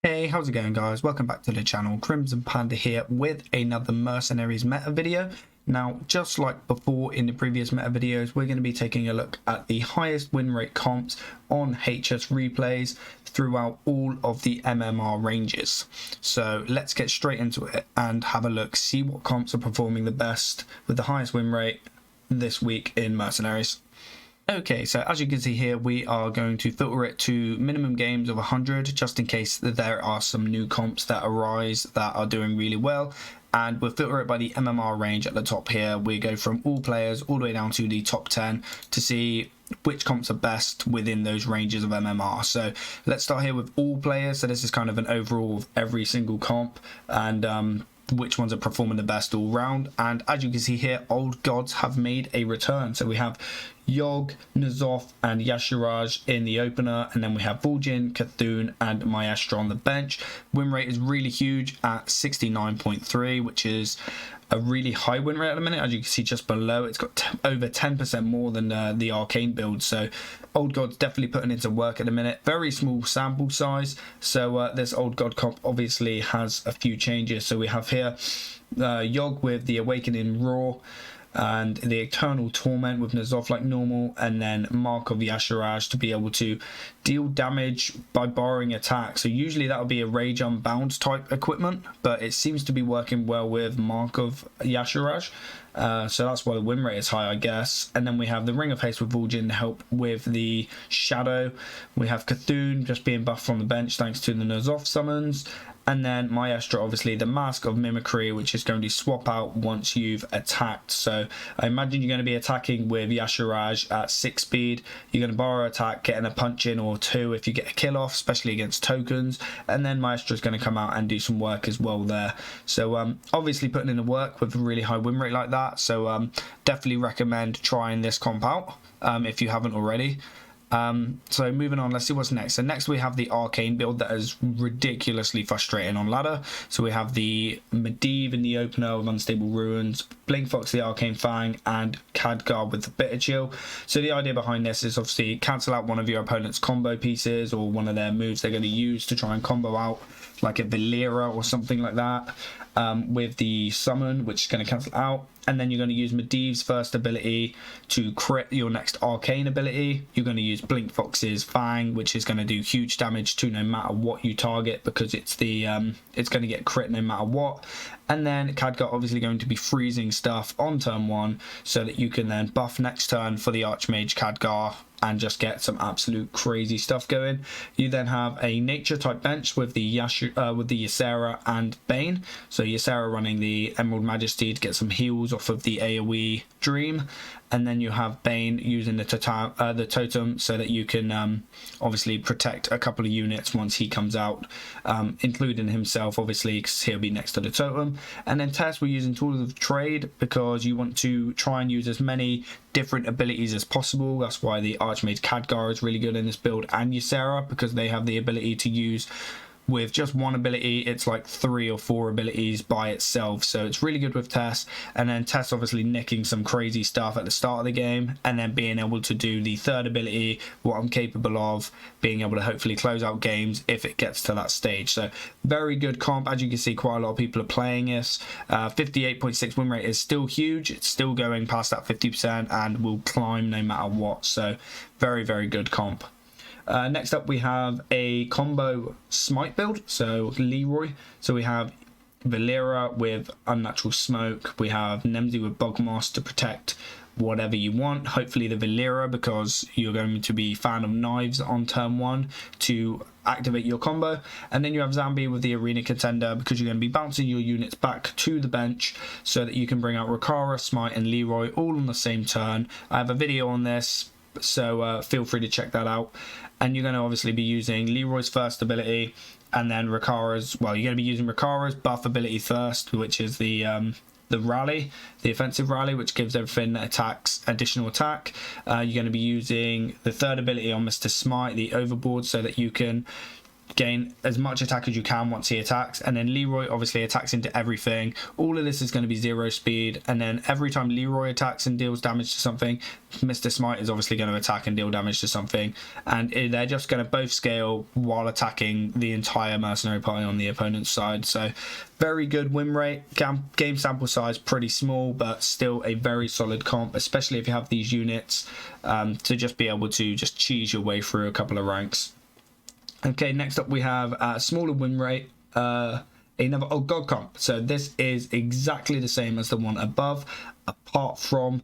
Hey, how's it going guys? Welcome back to the channel. Crimsonpanda here with another Mercenaries meta video. Now, just like before in the previous meta videos, we're going to be taking a look at the highest win rate comps on HS replays throughout all of the MMR ranges. So let's get straight into it and have a look, see what comps are performing the best with the highest win rate this week in Mercenaries. Okay, so as you can see here, we are going to filter it to minimum games of 100, just in case that there are some new comps that arise that are doing really well. And we'll filter it by the MMR range at the top here. We go from all players all the way down to the top 10 to see which comps are best within those ranges of MMR. So let's start here with all players. So this is kind of an overall of every single comp and which ones are performing the best all round. And as you can see here, old gods have made a return. So we have Yogg, N'Zoth and Y'Shaarj in the opener, and then we have Vol'jin, Cthulhu and Maestro on the bench. Win rate is really huge at 69.3, which is a really high win rate at the minute. As you can see just below, it's got over 10% more than the arcane build. So old god's definitely putting into work at the minute. Very small sample size, so this old god comp obviously has a few changes. So we have here Yogg with the Awakening Roar and the Eternal Torment with N'Zoth like normal, and then Mark of Y'Shaarj to be able to deal damage by borrowing attack. So usually that would be a Rage Unbound type equipment, but it seems to be working well with Mark of Y'Shaarj. So that's why the win rate is high, I guess. And then we have the Ring of Haste with Vol'jin to help with the Shadow. We have Cthulhu just being buffed from the bench thanks to the N'Zoth summons. And then Maestro, obviously the Mask of Mimicry, which is going to swap out once you've attacked. So I imagine you're going to be attacking with Y'Shaarj at 6 speed. You're going to borrow attack, getting a punch in or two if you get a kill off, especially against tokens. And then Maestro is going to come out and do some work as well there. So obviously putting in the work with a really high win rate like that. So definitely recommend trying this comp out if you haven't already. So moving on, let's see what's next. So next we have the arcane build that is ridiculously frustrating on ladder. So we have the Medivh in the opener with Unstable Ruins, Blinkfox the Arcane Fang, and Khadgar with the Bitter Chill. So the idea behind this is obviously cancel out one of your opponent's combo pieces or one of their moves they're going to use to try and combo out like a Valera or something like that with the summon, which is going to cancel out. And then you're going to use Medivh's first ability to crit your next arcane ability. You're going to use Blinkfox's Fang, which is going to do huge damage to no matter what you target, because it's the it's going to get crit no matter what. And then Khadgar obviously going to be freezing stuff on turn 1 so that you can then buff next turn for the Archmage Khadgar and just get some absolute crazy stuff going. You then have a nature type bench with the Ysera and Bane. So Ysera running the Emerald Majesty to get some heals off of the AoE Dream, and then you have Bane using the totem so that you can obviously protect a couple of units once he comes out, including himself obviously because he'll be next to the totem. And then Tess, we're using Tools of Trade because you want to try and use as many different abilities as possible. That's why the Archmage Khadgar is really good in this build, and Ysera, because they have the ability to use with just one ability. It's like 3 or 4 abilities by itself, so it's really good with Tess. And then Tess obviously nicking some crazy stuff at the start of the game, and then being able to do the third ability, what I'm capable of, being able to hopefully close out games if it gets to that stage. So very good comp. As you can see, quite a lot of people are playing this. 58.6 win rate is still huge. It's still going past that 50% and will climb no matter what. So very, very good comp. Next up we have a combo smite build, so Leroy. So we have Valera with Unnatural Smoke, we have Nemsy with Bogmoss to protect whatever you want, hopefully the Valera because you're going to be fan of knives on turn 1 to activate your combo. And then you have Zambi with the Arena Contender because you're going to be bouncing your units back to the bench so that you can bring out Rakara, Smite and Leroy all on the same turn. I have a video on this, so feel free to check that out. And you're going to obviously be using Leroy's first ability, and then Rakara's, well, you're going to be using Rakara's buff ability first, which is the rally, the offensive rally, which gives everything that attacks additional attack. You're going to be using the third ability on Mr. Smite, the overboard, so that you can gain as much attack as you can once he attacks, and then Leroy obviously attacks into everything. All of this is going to be 0 speed, and then every time Leroy attacks and deals damage to something, Mr. Smite is obviously going to attack and deal damage to something, and they're just going to both scale while attacking the entire mercenary party on the opponent's side. So very good win rate. Game sample size pretty small, but still a very solid comp, especially if you have these units to just be able to just cheese your way through a couple of ranks. Okay, next up we have a smaller win rate, another God comp. So this is exactly the same as the one above, apart from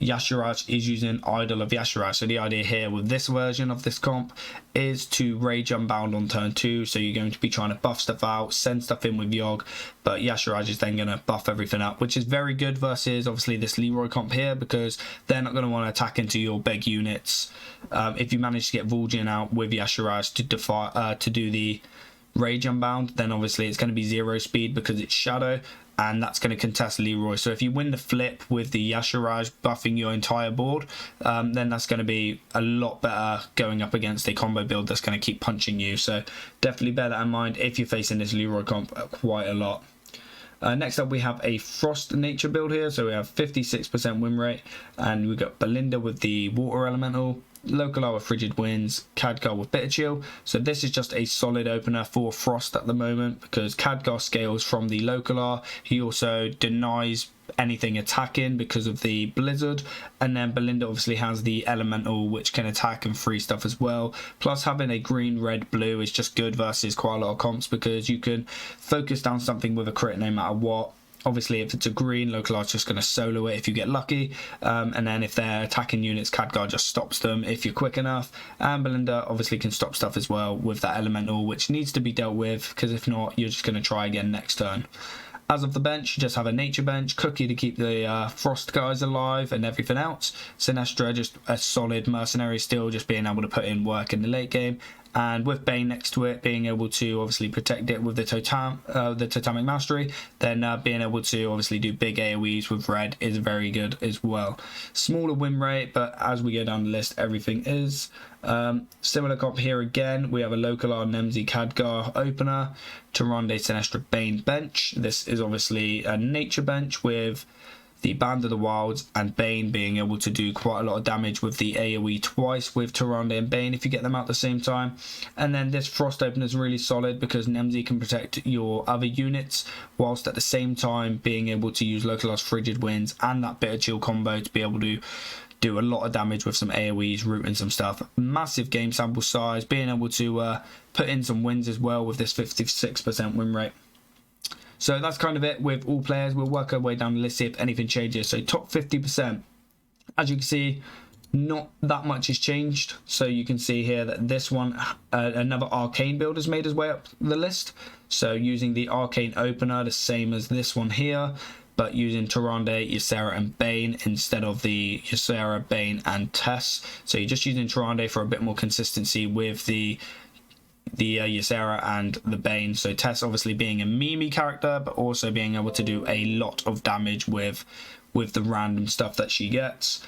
Yashiraj is using Idol of Yashiraj. So the idea here with this version of this comp is to Rage Unbound on turn 2. So you're going to be trying to buff stuff out, send stuff in with Yogg, but Yashiraj is then going to buff everything up, which is very good versus obviously this Leroy comp here, because they're not going to want to attack into your big units. If you manage to get Vol'jin out with Yashiraj to do the Rage Unbound, then obviously it's going to be 0 speed because it's Shadow, and that's going to contest Leroy. So if you win the flip with the Yashiraj buffing your entire board, then that's going to be a lot better going up against a combo build that's going to keep punching you. So definitely bear that in mind if you're facing this Leroy comp quite a lot. Next up we have a Frost nature build here. So we have 56% win rate, and we've got Belinda with the Water Elemental, Lokalar with Frigid Winds, Khadgar with Bitter Chill. So this is just a solid opener for Frost at the moment, because Khadgar scales from the Lokalar. He also denies anything attacking because of the Blizzard, and then Belinda obviously has the Elemental, which can attack and free stuff as well. Plus having a green, red, blue is just good versus quite a lot of comps, because you can focus down something with a crit no matter what. Obviously, if it's a green, Lokalar's just going to solo it if you get lucky. And then if they're attacking units, Khadgar just stops them if you're quick enough. And Belinda obviously can stop stuff as well with that Elemental, which needs to be dealt with, because if not, you're just going to try again next turn. As of the bench, you just have a nature bench, Cookie to keep the Frost guys alive and everything else. Sinestra, just a solid mercenary still, just being able to put in work in the late game. And with Bane next to it, being able to obviously protect it with the Totemic Mastery, then being able to obviously do big AoEs with red is very good as well. Smaller win rate, but as we go down the list, everything is. Similar comp here again, we have a Lokalar, Nemzi, Khadgar opener, Tyrande, Sinestra, Bane bench. This is obviously a nature bench with the Band of the Wilds and Bane being able to do quite a lot of damage with the AoE twice with Tyrande and Bane if you get them out at the same time. And then this Frost opener is really solid because Nemzi can protect your other units, whilst at the same time being able to use Lokalar's Frigid Winds and that Bitter Chill combo to be able to do a lot of damage with some AoEs, rooting some stuff. Massive game sample size, being able to put in some wins as well with this 56% win rate. So that's kind of it with all players. We'll work our way down the list, see if anything changes. So top 50%, as you can see, not that much has changed. So you can see here that this one, another Arcane build has made his way up the list. So using the Arcane opener, the same as this one here, but using Tyrande, Ysera and Bane instead of the Ysera, Bane and Tess. So you're just using Tyrande for a bit more consistency with the Ysera and the Bane. So Tess obviously being a meme character, but also being able to do a lot of damage with the random stuff that she gets.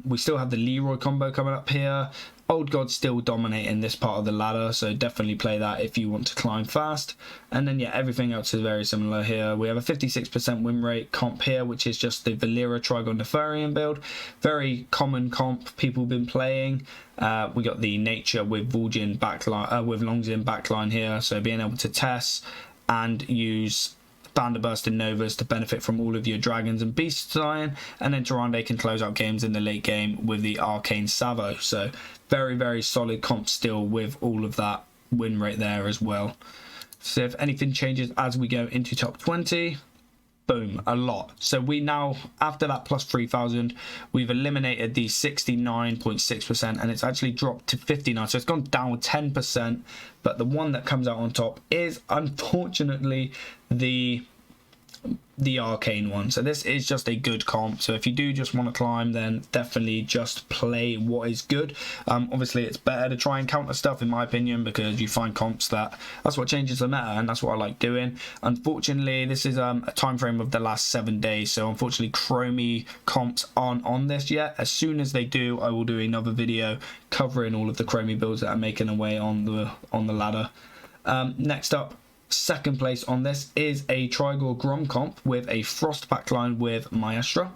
We still have the Leroy combo coming up here. Old God still dominating this part of the ladder, so definitely play that if you want to climb fast. And then yeah, everything else is very similar here. We have a 56% win rate comp here, which is just the Valera Trigon Nefarian build. Very common comp people have been playing. We got the nature with Vol'jin backline, with Longzin backline here, so being able to test and use Thunderburst and Novas to benefit from all of your dragons and beasts dying, and then Tyrande can close out games in the late game with the Arcane Savo. So very, very solid comp still with all of that win rate there as well. So if anything changes as we go into top 20, boom, a lot. So we now, after that plus 3,000, we've eliminated the 69.6% and it's actually dropped to 59. So it's gone down 10%, but the one that comes out on top is unfortunately the Arcane one. So this is just a good comp. So if you do just want to climb, then definitely just play what is good. Obviously it's better to try and counter stuff in my opinion, because you find comps that's what changes the meta, and that's what I like doing. Unfortunately this is a time frame of the last 7 days, so unfortunately Chromie comps aren't on this yet. As soon as they do, I will do another video covering all of the Chromie builds that are making their way on the ladder. Next up, second place on this is a Trigor Grom comp with a Frost backline with Maestra.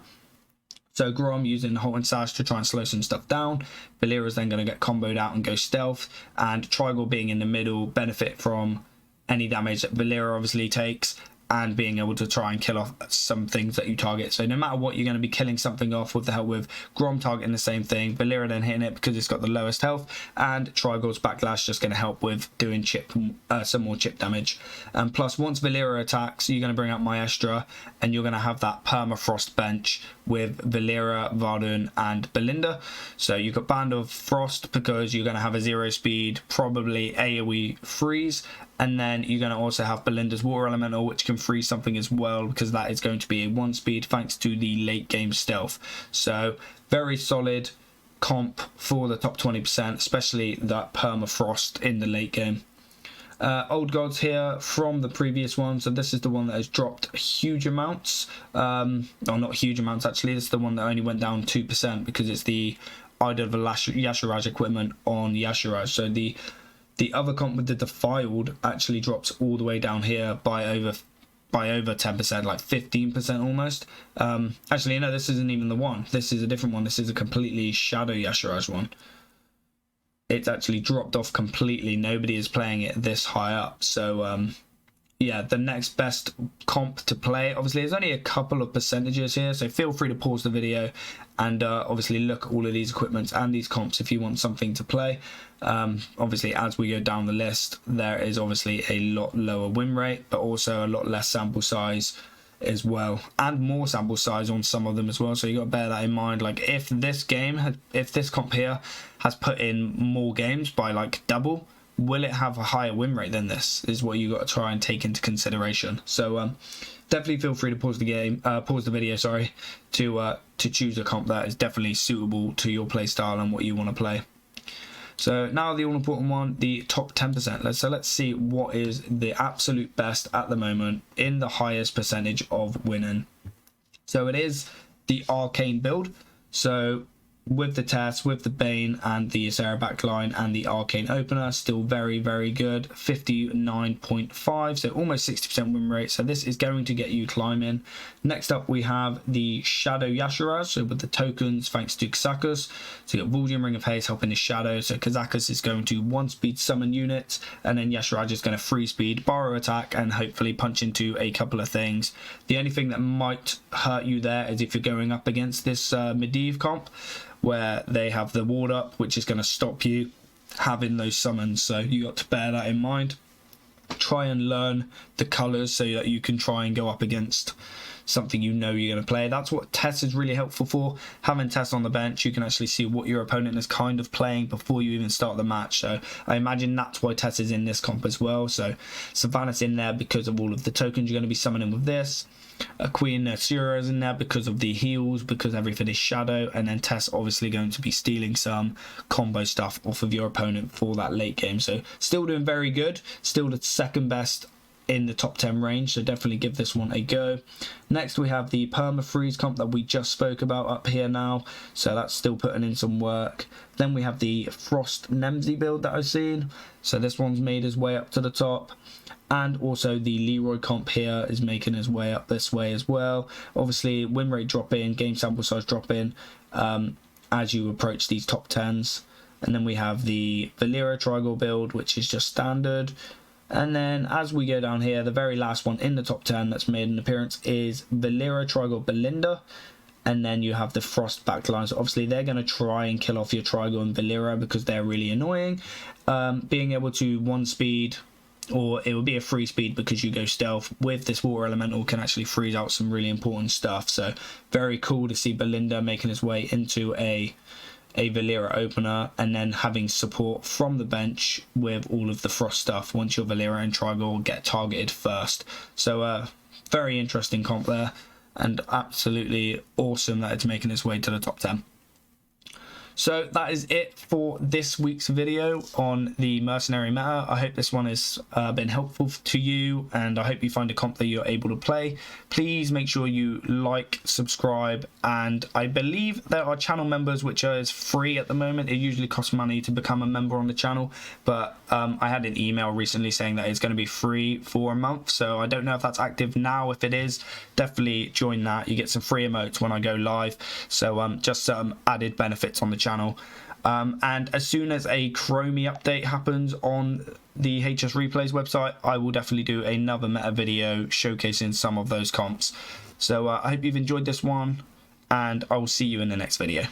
So Grom using Halt and Sash to try and slow some stuff down. Valera is then going to get comboed out and go stealth. And Trigor being in the middle benefit from any damage that Valera obviously takes, and being able to try and kill off some things that you target. So no matter what, you're going to be killing something off with the help with Grom targeting the same thing, Valera then hitting it because it's got the lowest health, and Trigor's Backlash just going to help with doing some more chip damage. And plus, once Valera attacks, you're going to bring out Maestra, and you're going to have that permafrost bench with Valera, Vardun, and Belinda. So you've got Band of Frost because you're going to have a 0 speed, probably AoE freeze, and then you're going to also have Belinda's Water Elemental, which can freeze something as well, because that is going to be a 1 speed thanks to the late game stealth. So very solid comp for the top 20%, especially that permafrost in the late game. Old gods here from the previous one. So this is the one that has dropped huge amounts. Or not huge amounts actually. This is the one that only went down 2% because it's the Idol of Yashiraj equipment on Yashiraj. So the other comp with the Defiled actually drops all the way down here by over 10%, like 15% almost. Actually, no, this isn't even the one. This is a different one. This is a completely Shadow Yashiraj one. It's actually dropped off completely. Nobody is playing it this high up. So yeah, the next best comp to play, obviously there's only a couple of percentages here, so feel free to pause the video and obviously look at all of these equipments and these comps if you want something to play. Obviously as we go down the list, there is obviously a lot lower win rate, but also a lot less sample size as well, and more sample size on some of them as well, so you got to bear that in mind. Like if this comp here has put in more games by like double, will it have a higher win rate than this, is what you got to try and take into consideration. So definitely feel free to pause the video, sorry, to choose a comp that is definitely suitable to your play style and what you want to play. So now the all important one, the top 10%. So let's see what is the absolute best at the moment in the highest percentage of winning. So it is the Arcane build. So with the Tess, with the Bane and the Ysera backline and the Arcane opener, still very, very good. 59.5, so almost 60% win rate. So this is going to get you climbing. Next up, we have the Shadow Yashiraj, so with the tokens, thanks to Kazakus. So you got Vuldian Ring of Haste helping his Shadow. So Kazakus is going to 1-speed summon units, and then Yashiraj is going to 3-speed borrow attack and hopefully punch into a couple of things. The only thing that might hurt you there is if you're going up against this Medivh comp, where they have the ward up, which is going to stop you having those summons. So you got to bear that in mind. Try and learn the colours so that you can try and go up against something you know you're going to play. That's what Tess is really helpful for. Having Tess on the bench, you can actually see what your opponent is kind of playing before you even start the match. So I imagine that's why Tess is in this comp as well. So Savannah's in there because of all of the tokens you're going to be summoning with this. A Queen Asura is in there because of the heals, because everything is Shadow, and then Tess obviously going to be stealing some combo stuff off of your opponent for that late game. So still doing very good, still the second best in the top 10 range, so definitely give this one a go. Next we have the Perma Freeze comp that we just spoke about up here now, so that's still putting in some work. Then we have the Frost Nemsy build that I've seen, so this one's made his way up to the top. And also the Leroy comp here is making his way up this way as well. Obviously win rate drop in, game sample size drop in as you approach these top 10s. And then we have the Valera Trigor build, which is just standard. And then as we go down here, the very last one in the top 10 that's made an appearance is Valera Trigor Belinda. And then you have the Frost backline. So obviously they're going to try and kill off your Trigor and Valera because they're really annoying. Being able to 1-speed, or it will be a 3-speed because you go stealth with this water elemental, can actually freeze out some really important stuff. So very cool to see Belinda making his way into a Valera opener, and then having support from the bench with all of the Frost stuff once your Valera and Trigor get targeted first. So very interesting comp there, and absolutely awesome that it's making its way to the top 10. So that is it for this week's video on the Mercenary Meta. I hope this one has been helpful to you, and I hope you find a comp that you're able to play. Please make sure you like, subscribe, and I believe there are channel members which is free at the moment. It usually costs money to become a member on the channel, but I had an email recently saying that it's going to be free for a month, so I don't know if that's active now. If it is, definitely join that. You get some free emotes when I go live, so just some added benefits on the channel. And as soon as a Chromie update happens on the HS Replays website, I will definitely do another meta video showcasing some of those comps. So I hope you've enjoyed this one, and I will see you in the next video.